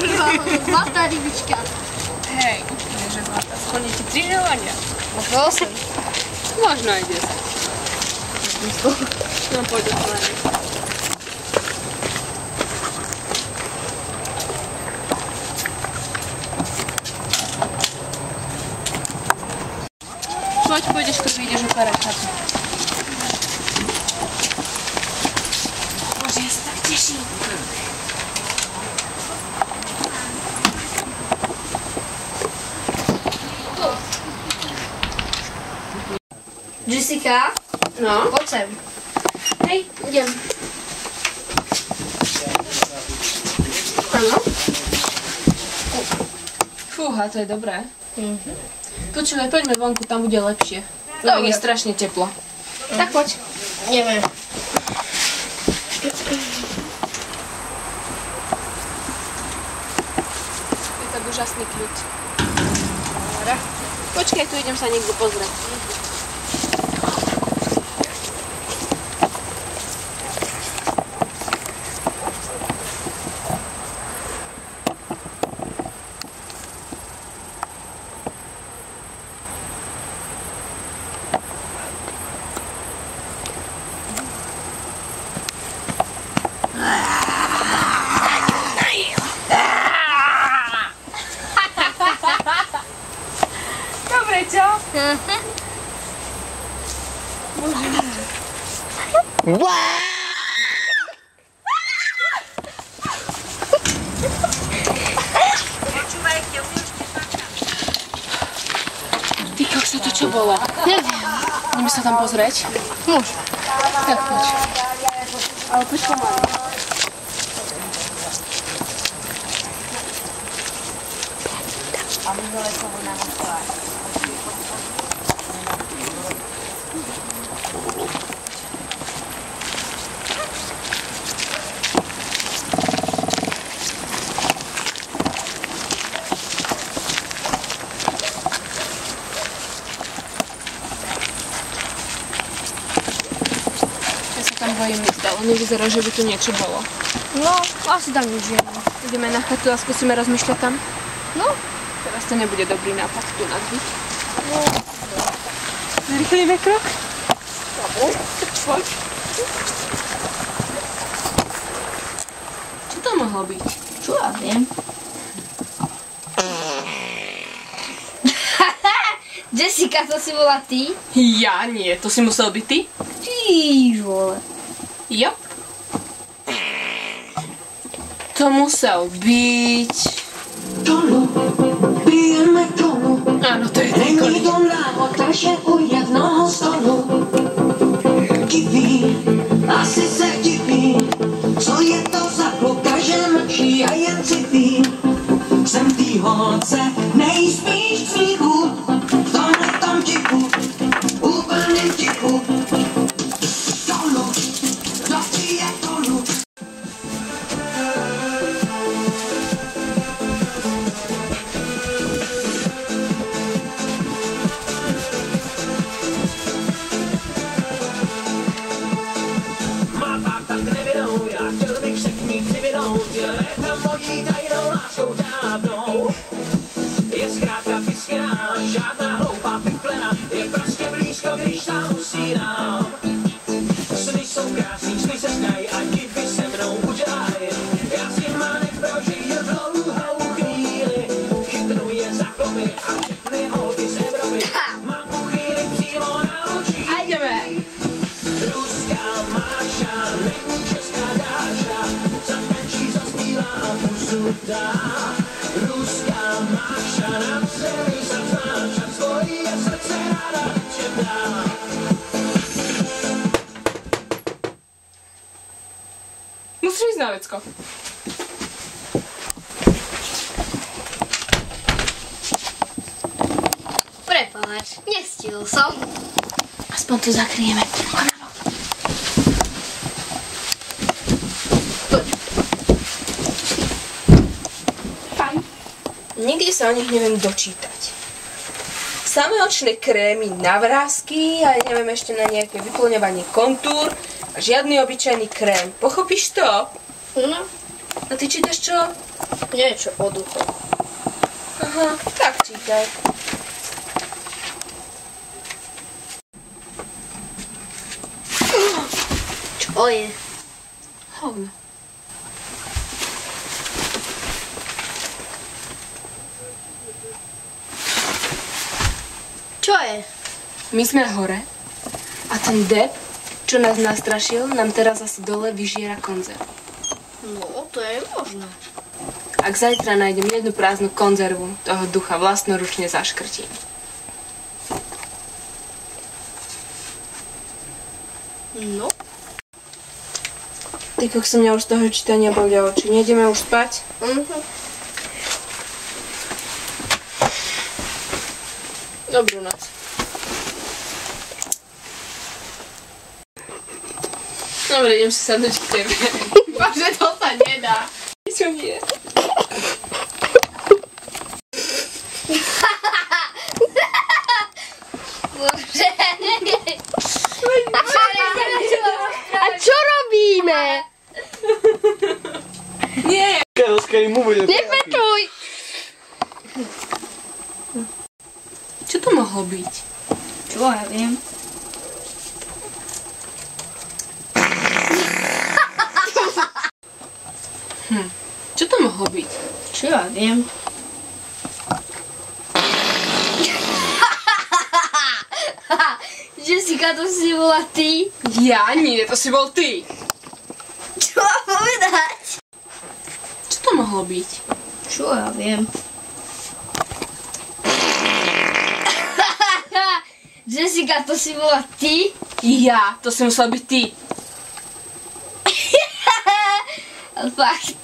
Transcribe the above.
Zlatá rybička. Hej, úplne, že zlatá. Splní ti 3 želania. Možno 8. Možno aj 10. No poď otvárej. Poď, pôjdeš, keď vyjdeš otvárať chatu. Bože, ja sa tak teším. Jessica? No? Poď sem. Hej, idem. Áno? Fúha, to je dobré. Počúvaj, poďme vonku, tam bude lepšie. Lebo je strašne teplo. Tak poď. Ideme. Je tak úžasný kľud. Počkaj, tu idem sa niekde pozrieť. Dobre, čo? Ty kokso, to čo bolo? Neviem. Ideme sa tam pozrieť? Môžem. Tak poď. Ale poď pomaly. Ja sa tam bojím ísť, ale nevyzerá, že by tu niečo bolo. No, asi tam nič je. Ideme na chatu a skúsime rozmýšľať tam. No. Teraz to nebude dobrý nápad tu nadbiť. No. Zrýchlíme krok? Dobre. Poď. Čo to mohlo byť? Čo ja viem? Jessica, to si bola ty? Ja nie, to si musel byť ty? Ty vole. Jo. To musel byť... Tolu, pijeme tolu. Áno, to je ten Není koník. to mláho, takže u jednoho stolu. Diví, asi se diví, co je to za kluka, že mlčí a jen cití. Jsem tý holce nejspíš cvíku, v tomhletom tiku, úplným tiku. Tolu, kdo pije tolu? Musíš ísť na vecko. Prepáč, nestihol som. Aspoň to zakryjeme. Fajn. Nikde sa o nich neviem dočítať. Samé očné krémy na vrásky a neviem ešte na nejaké vyplňovanie kontúr a žiadny obyčajný krém. Pochopíš to? No. A ty čítaš čo? Niečo o duchoch. Aha, tak čítaj. Čo je? Hovno. Čo je? My sme hore a ten deb, čo nás nastrašil, nám teraz asi dole vyžiera konzerv. No, to je možné. Ak zajtra nájdem jednu prázdnu konzervu, toho ducha vlastnoručne zaškrtím. No. Ty kokso, mňa už z toho čítania bolia oči. Nejdeme už spať? Dobrú noc. Dobre, idem si sadnúť k tebe. Bože, to sa nedá. Čo nie? Bože. A čo robíme? Nie! Nepečuj! Čo to mohlo byť? Čo ja viem? Čo to mohlo byť? Čo ja viem? Jessica, to si bola ty? Ja? Nie, to si bol ty. Čo mám povedať? Čo to mohlo byť? Čo ja viem? Jessica, to si bola ty? Ja? To si musel byť ty. Ale fakt.